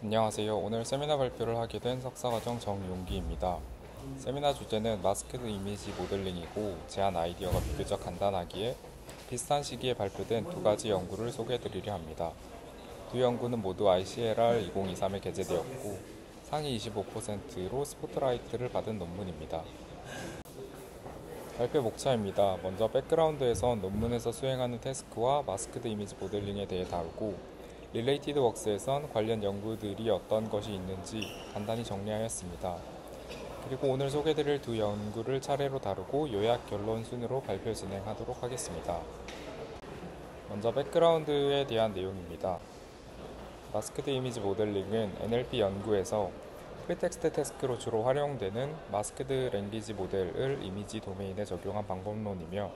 안녕하세요. 오늘 세미나 발표를 하게 된 석사과정 정용기입니다. 세미나 주제는 마스크드 이미지 모델링이고 제안 아이디어가 비교적 간단하기에 비슷한 시기에 발표된 두 가지 연구를 소개해드리려 합니다. 두 연구는 모두 ICLR 2023에 게재되었고 상위 25%로 스포트라이트를 받은 논문입니다. 발표 목차입니다. 먼저 백그라운드에선 논문에서 수행하는 태스크와 마스크드 이미지 모델링에 대해 다루고 릴레이티드 웍스에선 관련 연구들이 어떤 것이 있는지 간단히 정리하였습니다. 그리고 오늘 소개드릴 두 연구를 차례로 다루고 요약 결론 순으로 발표 진행하도록 하겠습니다. 먼저 백그라운드에 대한 내용입니다. 마스크드 이미지 모델링은 NLP 연구에서 프리텍스트 태스크로 주로 활용되는 마스크드 랭귀지 모델을 이미지 도메인에 적용한 방법론이며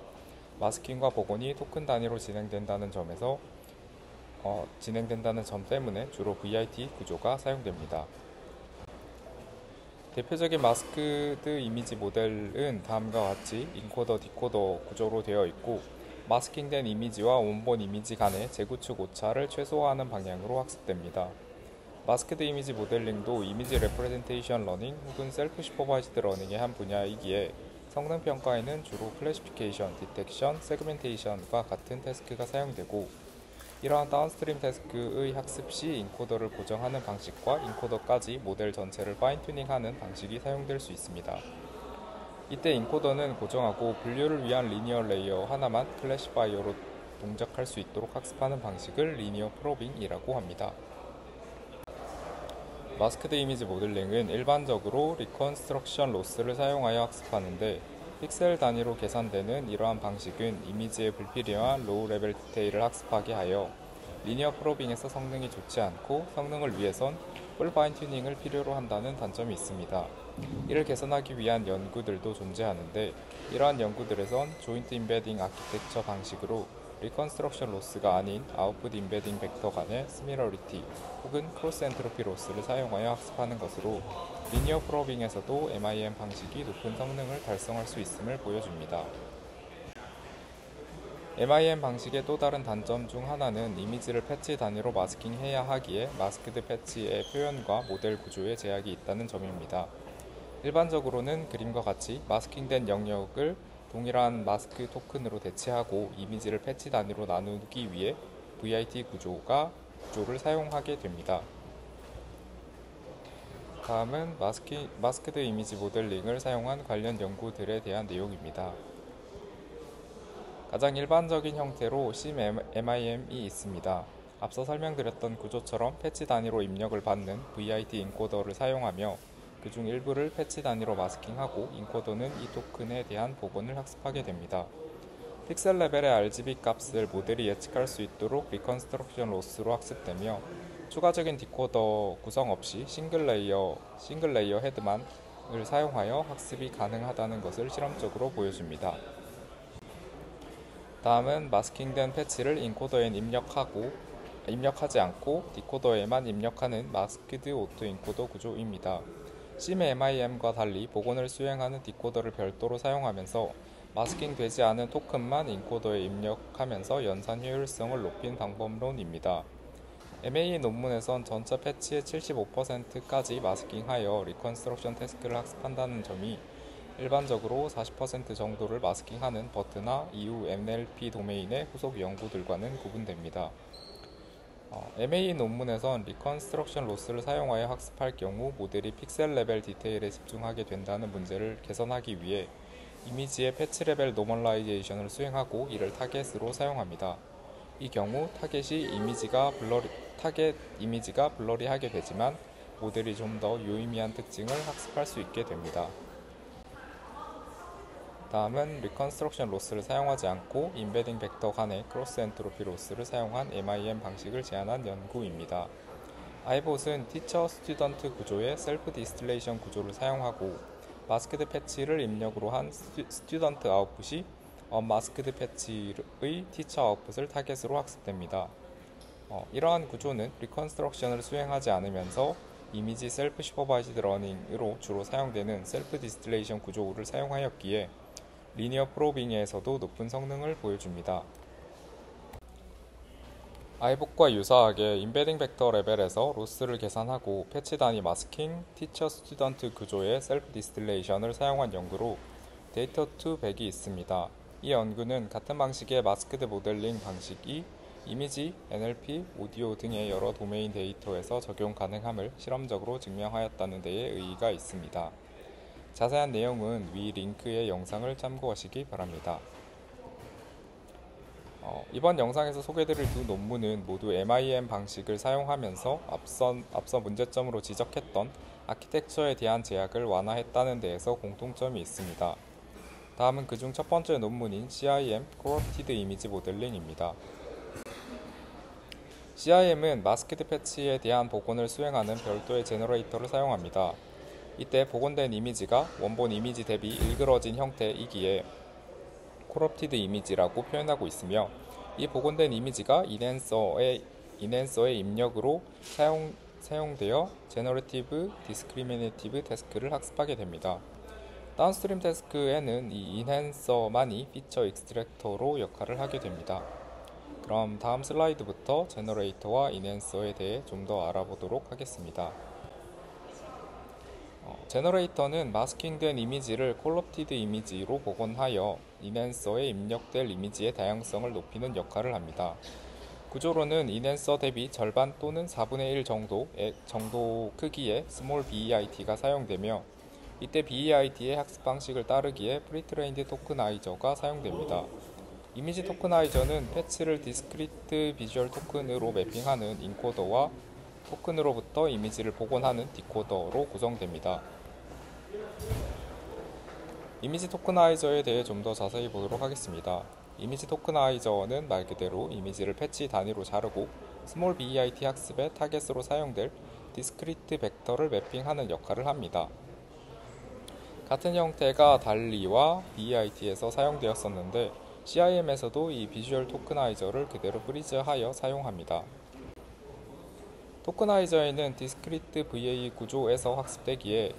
마스킹과 복원이 토큰 단위로 진행된다는 점 때문에 주로 VIT 구조가 사용됩니다. 대표적인 마스크드 이미지 모델은 다음과 같이 인코더, 디코더 구조로 되어 있고 마스킹된 이미지와 원본 이미지 간의 재구축 오차를 최소화하는 방향으로 학습됩니다. 마스크드 이미지 모델링도 이미지 레프레젠테이션 러닝 혹은 셀프 슈퍼바이즈드 러닝의 한 분야이기에 성능 평가에는 주로 클래시피케이션, 디텍션, 세그멘테이션과 같은 태스크가 사용되고 이러한 다운스트림 태스크의 학습 시 인코더를 고정하는 방식과 인코더까지 모델 전체를 파인튜닝하는 방식이 사용될 수 있습니다. 이때 인코더는 고정하고 분류를 위한 리니어 레이어 하나만 클래시파이어로 동작할 수 있도록 학습하는 방식을 리니어 프로빙이라고 합니다. 마스크드 이미지 모델링은 일반적으로 리컨스트럭션 로스를 사용하여 학습하는데 픽셀 단위로 계산되는 이러한 방식은 이미지의 불필요한 로우 레벨 디테일을 학습하게 하여 리니어 프로빙에서 성능이 좋지 않고 성능을 위해선 풀 파인 튜닝을 필요로 한다는 단점이 있습니다. 이를 개선하기 위한 연구들도 존재하는데 이러한 연구들에선 조인트 임베딩 아키텍처 방식으로 리컨스트럭션 로스가 아닌 아웃풋 임베딩 벡터 간의 스미러리티 혹은 크로스 엔트로피 로스를 사용하여 학습하는 것으로 리니어 프로빙에서도 MIM 방식이 높은 성능을 달성할 수 있음을 보여줍니다. MIM 방식의 또 다른 단점 중 하나는 이미지를 패치 단위로 마스킹해야 하기에 마스크드 패치의 표현과 모델 구조에 제약이 있다는 점입니다. 일반적으로는 그림과 같이 마스킹된 영역을 동일한 마스크 토큰으로 대체하고 이미지를 패치 단위로 나누기 위해 VIT 구조를 사용하게 됩니다. 다음은 마스크드 이미지 모델링을 사용한 관련 연구들에 대한 내용입니다. 가장 일반적인 형태로 SIM-MIM이 있습니다. 앞서 설명드렸던 구조처럼 패치 단위로 입력을 받는 VIT 인코더를 사용하며 그중 일부를 패치 단위로 마스킹하고 인코더는 이 토큰에 대한 복원을 학습하게 됩니다. 픽셀 레벨의 RGB 값을 모델이 예측할 수 있도록 리컨스트럭션 로스로 학습되며 추가적인 디코더 구성 없이 싱글 레이어 헤드만을 사용하여 학습이 가능하다는 것을 실험적으로 보여줍니다. 다음은 마스킹된 패치를 인코더에 입력하지 않고 디코더에만 입력하는 마스크드 오토 인코더 구조입니다. SIM-MIM과 달리 복원을 수행하는 디코더를 별도로 사용하면서 마스킹되지 않은 토큰만 인코더에 입력하면서 연산 효율성을 높인 방법론입니다. MA 논문에선 전체 패치의 75%까지 마스킹하여 리컨스트럭션 태스크를 학습한다는 점이 일반적으로 40% 정도를 마스킹하는 버트나 이후 NLP 도메인의 후속 연구들과는 구분됩니다. MA 논문에선 리컨스트럭션 로스를 사용하여 학습할 경우 모델이 픽셀 레벨 디테일에 집중하게 된다는 문제를 개선하기 위해 이미지의 패치 레벨 노멀라이제이션을 수행하고 이를 타겟으로 사용합니다. 이 경우 타겟 이미지가 블러리하게 되지만 모델이 좀 더 유의미한 특징을 학습할 수 있게 됩니다. 다음은 리컨스트럭션 로스를 사용하지 않고 임베딩 벡터 간의 크로스 엔트로피 로스를 사용한 MIM 방식을 제안한 연구입니다. 아이봇은 티처 스튜던트 구조의 셀프 디스틸레이션 구조를 사용하고 마스크드 패치를 입력으로 한 스튜던트 아웃풋이 언마스크드 패치의 티처 아웃풋을 타겟으로 학습됩니다. 이러한 구조는 리컨스트럭션을 수행하지 않으면서 이미지 셀프 슈퍼바이즈드 러닝으로 주로 사용되는 셀프 디스틸레이션 구조를 사용하였기에 리니어 프로빙에서도 높은 성능을 보여줍니다. iBook과 유사하게 임베딩 벡터 레벨에서 로스를 계산하고 패치 단위 마스킹, 티처 스튜던트 구조의 셀프 디스틸레이션을 사용한 연구로 데이터 투 100이 있습니다. 이 연구는 같은 방식의 마스크드 모델링 방식이 이미지, NLP, 오디오 등의 여러 도메인 데이터에서 적용 가능함을 실험적으로 증명하였다는 데에 의의가 있습니다. 자세한 내용은 위 링크의 영상을 참고하시기 바랍니다. 이번 영상에서 소개드릴 두 논문은 모두 MIM 방식을 사용하면서 앞서 문제점으로 지적했던 아키텍처에 대한 제약을 완화했다는 데에서 공통점이 있습니다. 다음은 그중 첫 번째 논문인 CIM Corrupted Image Modeling입니다. CIM은 마스크드 패치에 대한 복원을 수행하는 별도의 제너레이터를 사용합니다. 이때 복원된 이미지가 원본 이미지 대비 일그러진 형태이기에 Corrupted Image라고 표현하고 있으며, 이 복원된 이미지가 인핸서의 입력으로 사용되어 제너레이티브 디스크리미네이티브 태스크를 학습하게 됩니다. 다운스트림 태스크에는 이 인핸서만이 피처 익스트랙터로 역할을 하게 됩니다. 그럼 다음 슬라이드부터 제너레이터와 인핸서에 대해 좀 더 알아보도록 하겠습니다. 제너레이터는 마스킹된 이미지를 콜럽티드 이미지로 복원하여 인핸서에 입력될 이미지의 다양성을 높이는 역할을 합니다. 구조로는 인핸서 대비 절반 또는 4분의 1 정도 크기의 스몰 BEIT가 사용되며, 이때 BEIT의 학습 방식을 따르기에 프리트레인드 토크나이저가 사용됩니다. 이미지 토크나이저는 패치를 디스크리트 비주얼 토큰으로 매핑하는 인코더와 토큰으로부터 이미지를 복원하는 디코더로 구성됩니다. 이미지 토크나이저에 대해 좀 더 자세히 보도록 하겠습니다. 이미지 토크나이저는 말 그대로 이미지를 패치 단위로 자르고 스몰 BEIT 학습의 타겟으로 사용될 디스크리트 벡터를 매핑하는 역할을 합니다. 같은 형태가 달리와 BEIT에서 사용되었었는데 CIM에서도 이 비주얼 토크나이저를 그대로 프리즈하여 사용합니다. 토크나이저에는 디스크리트 VA 구조에서 학습되기에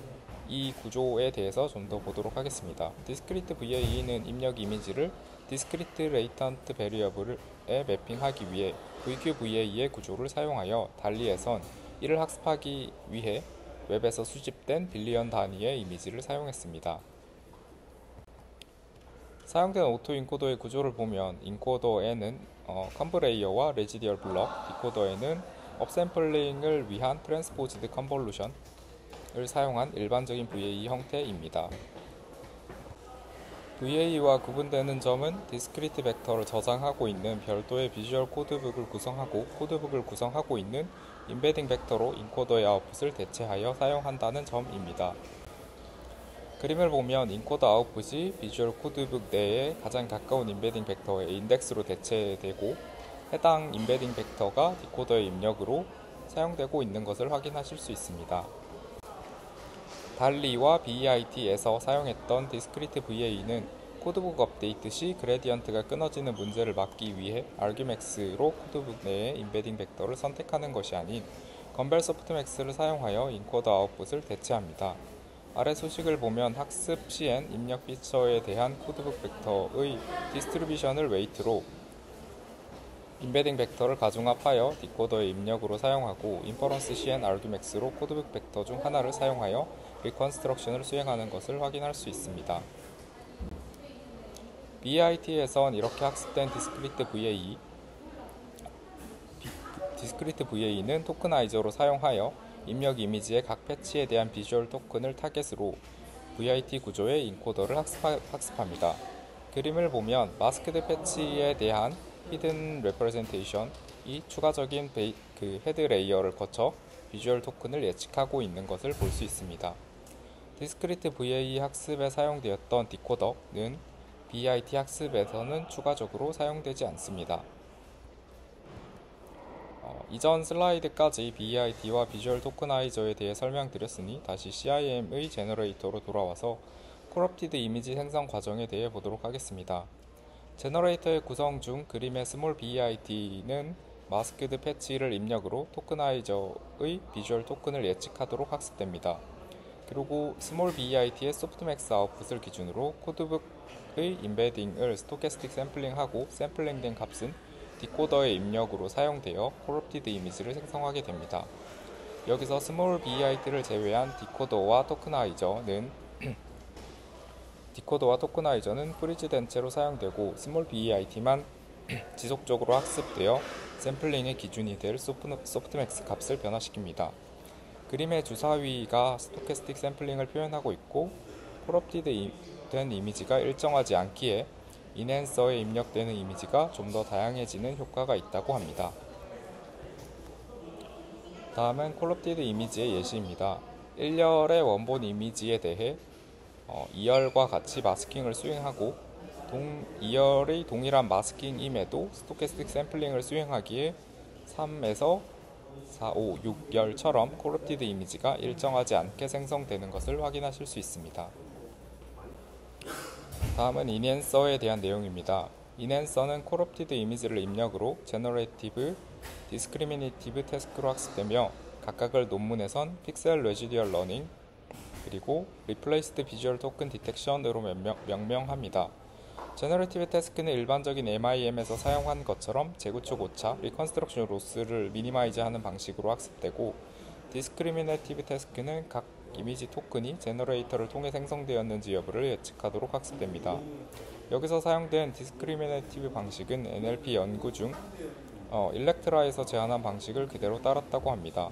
이 구조에 대해서 좀 더 보도록 하겠습니다. 디스크리트 VA는 입력 이미지를 디스크리트 레이턴트 베리어블에 매핑하기 위해 VQVA의 구조를 사용하여 달리에선 이를 학습하기 위해 웹에서 수집된 빌리언 단위의 이미지를 사용했습니다. 사용된 오토 인코더의 구조를 보면 인코더에는 컨브레이어와 레지디얼 블럭, 디코더에는 업샘플링을 위한 트랜스포즈드 컨볼루션을 사용한 일반적인 VA 형태입니다. VA와 구분되는 점은 디스크리트 벡터를 저장하고 있는 별도의 비주얼 코드북을 구성하고 있는 임베딩 벡터로 인코더의 아웃풋을 대체하여 사용한다는 점입니다. 그림을 보면 인코더 아웃풋이 비주얼 코드북 내에 가장 가까운 임베딩 벡터의 인덱스로 대체되고, 해당 임베딩 벡터가 디코더의 입력으로 사용되고 있는 것을 확인하실 수 있습니다. 달리와 BEIT에서 사용했던 디스크리트 VA는 코드북 업데이트 시 그레디언트가 끊어지는 문제를 막기 위해 argmax로 코드북 내의 임베딩 벡터를 선택하는 것이 아닌 건벨 소프트맥스를 사용하여 인코더 아웃풋을 대체합니다. 아래 소식을 보면 학습 시엔 입력 피처에 대한 코드북 벡터의 디스트리뷰션을 웨이트로 임베딩 벡터를 가중합하여 디코더의 입력으로 사용하고, 인퍼런스 시엔 argmax로 코드북 벡터 중 하나를 사용하여 리컨스트럭션을 수행하는 것을 확인할 수 있습니다. BEIT에선 이렇게 학습된 디스크리트 VA는 토크나이저로 사용하여 입력 이미지의 각 패치에 대한 비주얼 토큰을 타겟으로 VIT 구조의 인코더를 학습합니다. 그림을 보면 마스크드 패치에 대한 히든 레프레젠테이션이 추가적인 헤드 레이어를 거쳐 비주얼 토큰을 예측하고 있는 것을 볼 수 있습니다. 디스크리트 VA 학습에 사용되었던 디코더는 BEIT 학습에서는 추가적으로 사용되지 않습니다. 이전 슬라이드까지 BEIT와 비주얼 토크나이저에 대해 설명드렸으니 다시 CIM의 제너레이터로 돌아와서 코럽티드 이미지 생성 과정에 대해 보도록 하겠습니다. 제너레이터의 구성 중 그림의 스몰 BEIT는 마스크드 패치를 입력으로 토크나이저의 비주얼 토큰을 예측하도록 학습됩니다. 그리고 스몰 BEIT의 소프트맥스 아웃풋을 기준으로 코드북의 임베딩을 스토캐스틱 샘플링하고 샘플링된 값은 디코더의 입력으로 사용되어 코럽티드 이미지를 생성하게 됩니다. 여기서 스몰 bit를 제외한 디코더와 토크나이저는 프리즈된 채로 사용되고 스몰 bit만 지속적으로 학습되어 샘플링의 기준이 될 소프트맥스 값을 변화시킵니다. 그림의 주사위가 스토캐스틱 샘플링을 표현하고 있고 코럽티드 된 이미지가 일정하지 않기에 인핸서에 입력되는 이미지가 좀 더 다양해지는 효과가 있다고 합니다. 다음은 코럽티드 이미지의 예시입니다. 1열의 원본 이미지에 대해 2열과 같이 마스킹을 수행하고 2열의 동일한 마스킹임에도 스토캐스틱 샘플링을 수행하기에 3에서 4, 5, 6열처럼 코럽티드 이미지가 일정하지 않게 생성되는 것을 확인하실 수 있습니다. 다음은 인핸서에 대한 내용입니다. 인핸서는 코럽티드 이미지를 입력으로 제너레이티브, 디스크리미네이티브 태스크로 학습되며 각각을 논문에선 픽셀 레지듀얼 러닝 그리고 리플레이스드 비주얼 토큰 디텍션으로 명명합니다. 제너레이티브 태스크는 일반적인 MIM에서 사용한 것처럼 재구축 오차, 리컨스트럭션 로스를 미니마이즈하는 방식으로 학습되고 디스크리미네이티브 태스크는 각 이미지 토큰이 제너레이터를 통해 생성되었는지 여부를 예측하도록 학습됩니다. 여기서 사용된 디스크리미네이티브 방식은 NLP 연구 중 일렉트라에서 제안한 방식을 그대로 따랐다고 합니다.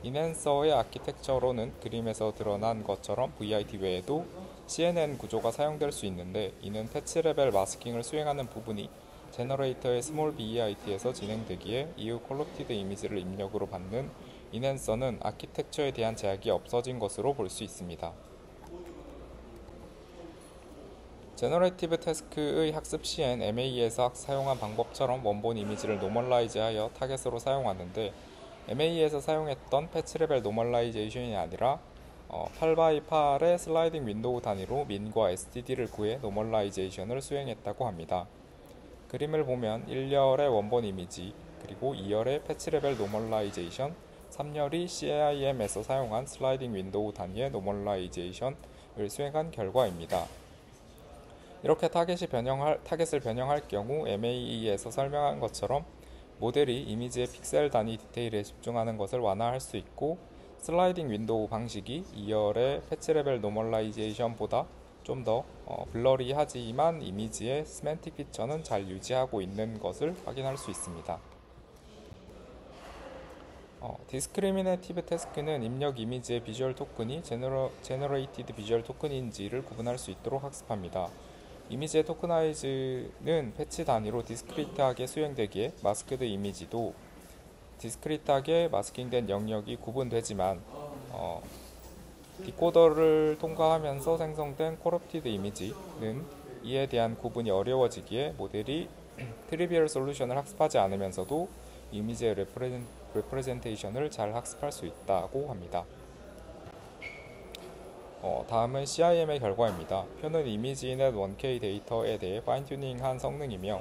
인핸서의 아키텍처로는 그림에서 드러난 것처럼 VIT 외에도 CNN 구조가 사용될 수 있는데 이는 패치 레벨 마스킹을 수행하는 부분이 제너레이터의 스몰 BIT에서 진행되기에 이후 코럽티드 이미지를 입력으로 받는 인핸서는 아키텍처에 대한 제약이 없어진 것으로 볼 수 있습니다. 제너레이티브 태스크의 학습 시엔 MA에서 사용한 방법처럼 원본 이미지를 노멀라이즈하여 타겟으로 사용하는데 MA에서 사용했던 패치 레벨 노멀라이제이션이 아니라 8x8의 슬라이딩 윈도우 단위로 민과 STD를 구해 노멀라이제이션을 수행했다고 합니다. 그림을 보면 1열의 원본 이미지, 그리고 2열의 패치 레벨 노멀라이제이션, 3열이 CIM에서 사용한 슬라이딩 윈도우 단위의 노멀라이제이션을 수행한 결과입니다. 이렇게 타겟을 변형할 경우 MAE에서 설명한 것처럼 모델이 이미지의 픽셀 단위 디테일에 집중하는 것을 완화할 수 있고 슬라이딩 윈도우 방식이 2열의 패치 레벨 노멀라이제이션보다 좀 더 블러리하지만 이미지의 시멘틱 피처는 잘 유지하고 있는 것을 확인할 수 있습니다. 디스크리미네이티브 태스크는 입력 이미지의 비주얼 토큰이 제너레이티드 비주얼 토큰인지를 구분할 수 있도록 학습합니다. 이미지의 토크나이즈는 패치 단위로 디스크리트하게 수행되기에 마스크드 이미지도 디스크리트하게 마스킹된 영역이 구분되지만 디코더를 통과하면서 생성된 코럽티드 이미지는 이에 대한 구분이 어려워지기에 모델이 트리비얼 솔루션을 학습하지 않으면서도 이미지의 레프레젠테이션을 잘 학습할 수 있다고 합니다. 다음은 CIM의 결과입니다. 표는 이미지넷 1K 데이터에 대해 파인튜닝한 성능이며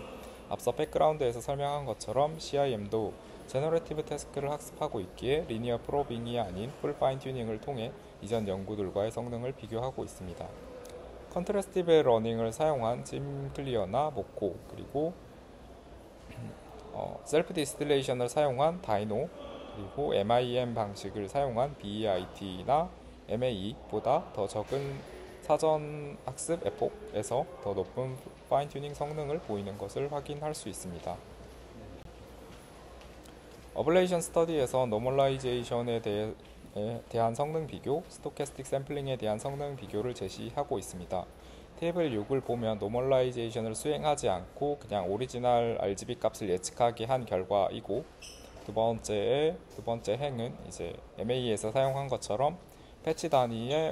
앞서 백그라운드에서 설명한 것처럼 CIM도 제너레이티브 태스크를 학습하고 있기에 리니어 프로빙이 아닌 풀 파인튜닝을 통해 이전 연구들과의 성능을 비교하고 있습니다. 컨트래스티브 러닝을 사용한 찜클리어나 모코, 그리고 셀프 디스틸레이션을 사용한 다이노, 그리고 MIM 방식을 사용한 BEIT나 MAE보다 더 적은 사전 학습 에폭에서 더 높은 파인튜닝 성능을 보이는 것을 확인할 수 있습니다. 어블레이션 스터디에서 노멀라이제이션에 대한 성능 비교, 스토캐스틱 샘플링에 대한 성능 비교를 제시하고 있습니다. 테이블 6을 보면 노멀라이제이션을 수행하지 않고 그냥 오리지널 RGB 값을 예측하게 한 결과이고 두 번째 행은 이제 MA에서 사용한 것처럼 패치 단위의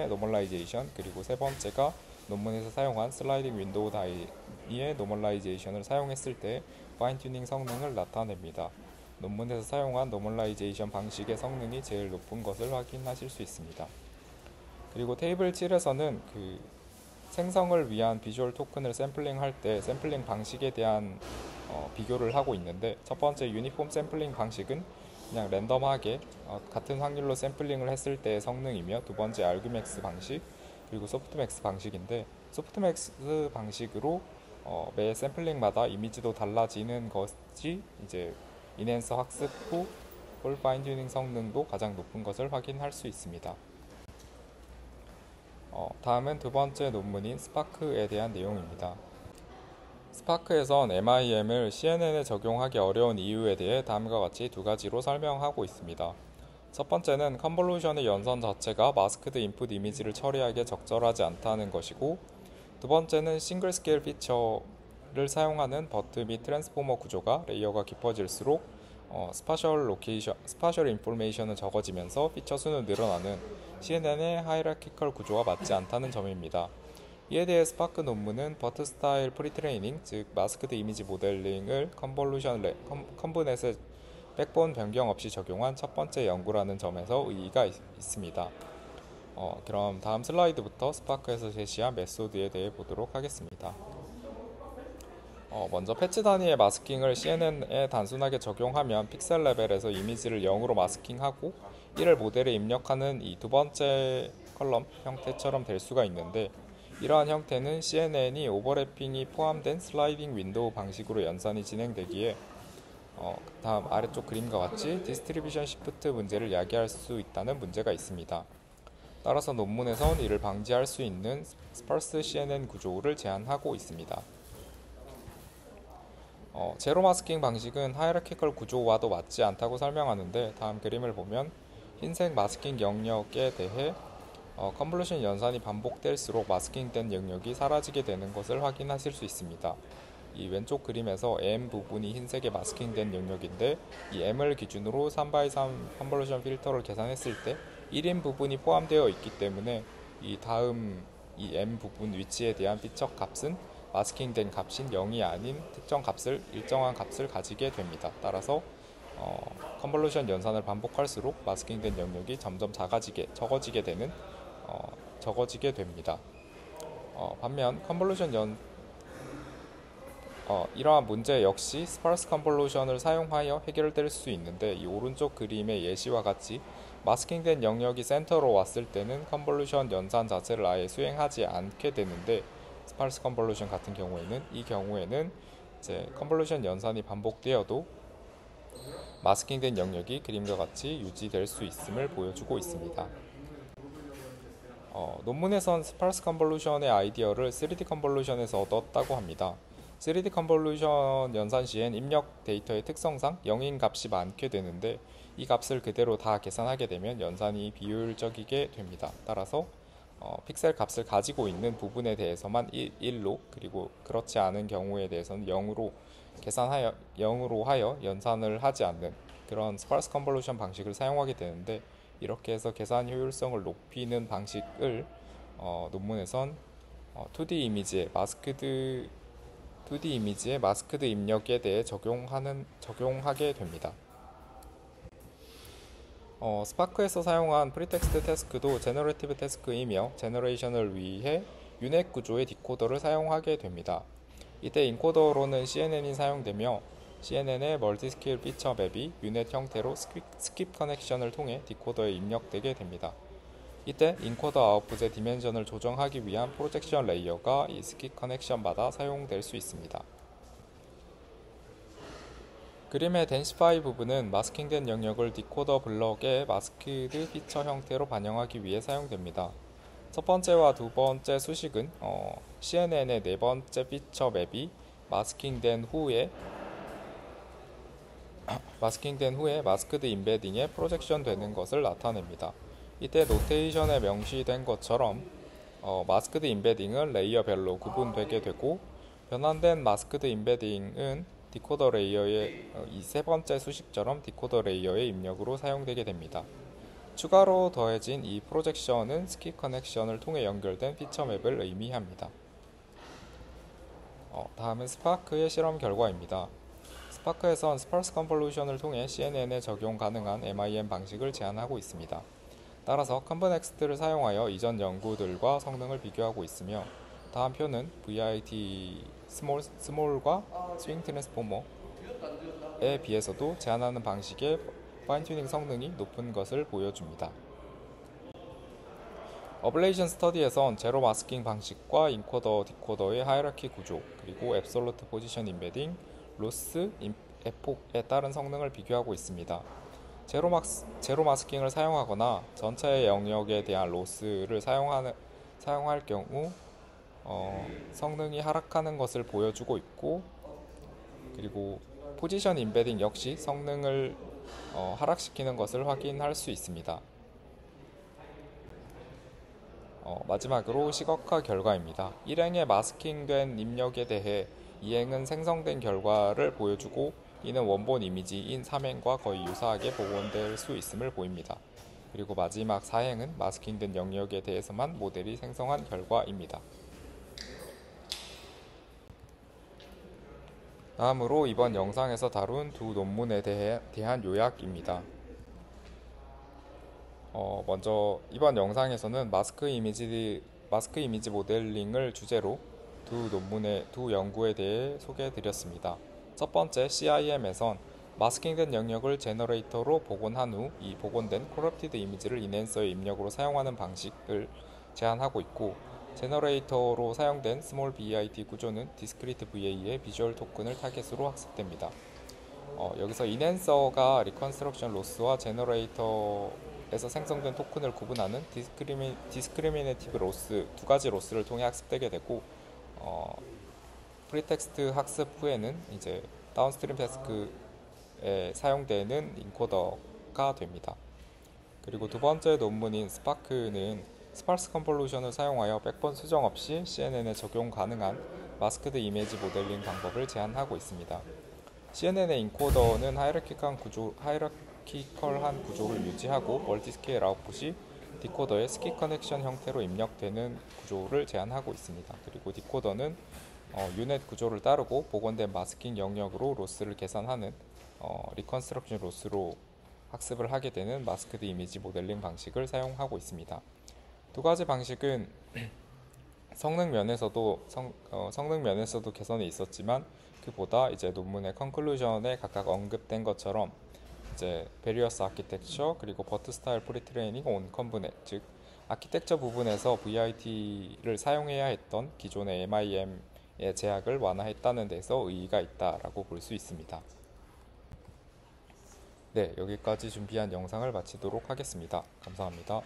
노멀라이제이션, 그리고 세 번째가 논문에서 사용한 슬라이딩 윈도우 단위의 노멀라이제이션을 사용했을 때 파인튜닝 성능을 나타냅니다. 논문에서 사용한 노멀라이제이션 방식의 성능이 제일 높은 것을 확인하실 수 있습니다. 그리고 테이블 7에서는 생성을 위한 비주얼 토큰을 샘플링할 때 샘플링 방식에 대한 비교를 하고 있는데 첫 번째 유니폼 샘플링 방식은 그냥 랜덤하게 같은 확률로 샘플링을 했을 때의 성능이며 두 번째 알규맥스 방식, 그리고 소프트맥스 방식인데 소프트맥스 방식으로 매 샘플링마다 이미지도 달라지는 것이 이제 인핸서 학습 후 볼 파인튜닝 성능도 가장 높은 것을 확인할 수 있습니다. 다음은 두 번째 논문인 스파크에 대한 내용입니다. 스파크에선 MIM을 CNN에 적용하기 어려운 이유에 대해 다음과 같이 두 가지로 설명하고 있습니다. 첫 번째는 컨볼루션의 연산 자체가 마스크드 인풋 이미지를 처리하기에 적절하지 않다는 것이고, 두 번째는 싱글 스케일 피처를 사용하는 버트 및 트랜스포머 구조가 레이어가 깊어질수록 스파셜 인포메이션은 적어지면서 피처 수는 늘어나는 CNN의 하이라키컬 구조와 맞지 않다는 점입니다. 이에 대해 스파크 논문은 버트 스타일 프리트레이닝, 즉 마스크드 이미지 모델링을 컨브넷의 백본 변경 없이 적용한 첫 번째 연구라는 점에서 의의가 있습니다. 그럼 다음 슬라이드부터 스파크에서 제시한 메소드에 대해 보도록 하겠습니다. 먼저 패치 단위의 마스킹을 CNN에 단순하게 적용하면 픽셀 레벨에서 이미지를 0으로 마스킹하고 이를 모델에 입력하는 이 두 번째 컬럼 형태처럼 될 수가 있는데, 이러한 형태는 CNN이 오버래핑이 포함된 슬라이딩 윈도우 방식으로 연산이 진행되기에 다음 아래쪽 그림과 같이 디스트리뷰션 시프트 문제를 야기할 수 있다는 문제가 있습니다. 따라서 논문에선 이를 방지할 수 있는 스파스 CNN 구조를 제안하고 있습니다. 제로 마스킹 방식은 하이라키컬 구조와도 맞지 않다고 설명하는데, 다음 그림을 보면 흰색 마스킹 영역에 대해 컨볼루션 연산이 반복될수록 마스킹된 영역이 사라지게 되는 것을 확인하실 수 있습니다. 이 왼쪽 그림에서 M 부분이 흰색에 마스킹된 영역인데, 이 M을 기준으로 3x3 컨볼루션 필터를 계산했을 때 1인 부분이 포함되어 있기 때문에 이 M 부분 위치에 대한 피처 값은 마스킹된 값인 0이 아닌 일정한 값을 가지게 됩니다. 따라서 컨볼루션 연산을 반복할수록 마스킹된 영역이 점점 적어지게 됩니다. 반면 이러한 문제 역시 스파스 컨볼루션을 사용하여 해결될 수 있는데, 이 오른쪽 그림의 예시와 같이 마스킹된 영역이 센터로 왔을 때는 컨볼루션 연산 자체를 아예 수행하지 않게 되는데, 스파스 컨볼루션 같은 경우에는 이제 컨볼루션 연산이 반복되어도 마스킹된 영역이 그림과 같이 유지될 수 있음을 보여주고 있습니다. 논문에선 스파스 컨볼루션의 아이디어를 3D 컨볼루션에서 얻었다고 합니다. 3D 컨볼루션 연산 시엔 입력 데이터의 특성상 0인 값이 많게 되는데, 이 값을 그대로 다 계산하게 되면 연산이 비효율적이게 됩니다. 따라서 픽셀 값을 가지고 있는 부분에 대해서만 1로, 그리고 그렇지 않은 경우에 대해서는 0으로 하여 연산을 하지 않는 그런 스파스 컨볼루션 방식을 사용하게 되는데, 이렇게 해서 계산 효율성을 높이는 방식을 논문에선 2D 이미지의 마스크드 입력에 대해 적용하게 됩니다. 스파크에서 사용한 프리텍스트 태스크도 제너레이티브 태스크이며, 제너레이션을 위해 유넷 구조의 디코더를 사용하게 됩니다. 이때 인코더로는 CNN이 사용되며, CNN의 멀티스케일 피처 맵이 유넷 형태로 스킵 커넥션을 통해 디코더에 입력되게 됩니다. 이때 인코더 아웃풋의 디멘전을 조정하기 위한 프로젝션 레이어가 이 스킵 커넥션마다 사용될 수 있습니다. 그림의 덴시파이 부분은 마스킹된 영역을 디코더 블럭의 마스크드 피처 형태로 반영하기 위해 사용됩니다. 첫 번째와 두 번째 수식은 CNN의 네 번째 피처 맵이 마스킹된 후에 마스크드 임베딩에 프로젝션 되는 것을 나타냅니다. 이때 노테이션에 명시된 것처럼 마스크드 임베딩은 레이어별로 구분되게 되고, 변환된 마스크드 임베딩은 디코더 레이어의 이 세 번째 수식처럼 디코더 레이어의 입력으로 사용되게 됩니다. 추가로 더해진 이 프로젝션은 스킵 커넥션을 통해 연결된 피처 맵을 의미합니다. 다음은 스파크의 실험 결과입니다. 스파크에선 스파스 컨볼루션을 통해 CNN에 적용 가능한 MIM 방식을 제안하고 있습니다. 따라서 컨브넥스트를 사용하여 이전 연구들과 성능을 비교하고 있으며, 다음 표는 VIT 스몰과 스윙 트랜스포머에 비해서도 제한하는 방식의 파인튜닝 성능이 높은 것을 보여줍니다. 어블레이션 스터디에선 제로 마스킹 방식과 인코더, 디코더의 하이라키 구조, 그리고 앱솔루트 포지션 임베딩, 로스, 에폭에 따른 성능을 비교하고 있습니다. 제로 마스킹을 사용하거나 전체의 영역에 대한 로스를 사용할 경우 성능이 하락하는 것을 보여주고 있고, 그리고 포지션 임베딩 역시 성능을 하락시키는 것을 확인할 수 있습니다. 마지막으로 시각화 결과입니다. 일행의 마스킹된 입력에 대해 이행은 생성된 결과를 보여주고 이는 원본 이미지인 3행과 거의 유사하게 복원될 수 있음을 보입니다. 그리고 마지막 4행은 마스킹된 영역에 대해서만 모델이 생성한 결과입니다. 다음으로 이번 영상에서 다룬 두 논문에 대한 요약입니다. 먼저 이번 영상에서는 마스크 이미지 모델링을 주제로 두 연구에 대해 소개해 드렸습니다. 첫 번째 CIM에선 마스킹된 영역을 제너레이터로 복원한 후 이 복원된 코럽티드 이미지를 인핸서의 입력으로 사용하는 방식을 제안하고 있고, 제너레이터로 사용된 스몰 BIT 구조는 디스크리트 VA의 비주얼 토큰을 타겟으로 학습됩니다. 여기서 인핸서가 리컨스트럭션 로스와 제너레이터에서 생성된 토큰을 구분하는 디스크리미네이티브 로스 두 가지 로스를 통해 학습되게 되고, 프리텍스트 학습 후에는 이제 다운스트림 태스크에 사용되는 인코더가 됩니다. 그리고 두 번째 논문인 스파크는 스파스 컨볼루션을 사용하여 백번 수정 없이 CNN에 적용 가능한 마스크드 이미지 모델링 방법을 제안하고 있습니다. CNN의 인코더는 하이라키컬한 구조를 유지하고 멀티스케일 아웃풋이 디코더의 스키 커넥션 형태로 입력되는 구조를 제안하고 있습니다. 그리고 디코더는 유넷 구조를 따르고 복원된 마스킹 영역으로 로스를 계산하는 리컨스트럭션 로스로 학습을 하게 되는 마스크드 이미지 모델링 방식을 사용하고 있습니다. 두 가지 방식은 성능 면에서도 개선이 있었지만 그보다 이제 논문의 컨클루전에 각각 언급된 것처럼 이제 베리어스 아키텍처 그리고 버트 스타일 프리트레이닝 온 컨브넷, 즉 아키텍처 부분에서 VIT를 사용해야 했던 기존의 MIM의 제약을 완화했다는 데서 의의가 있다라고 볼 수 있습니다. 네, 여기까지 준비한 영상을 마치도록 하겠습니다. 감사합니다.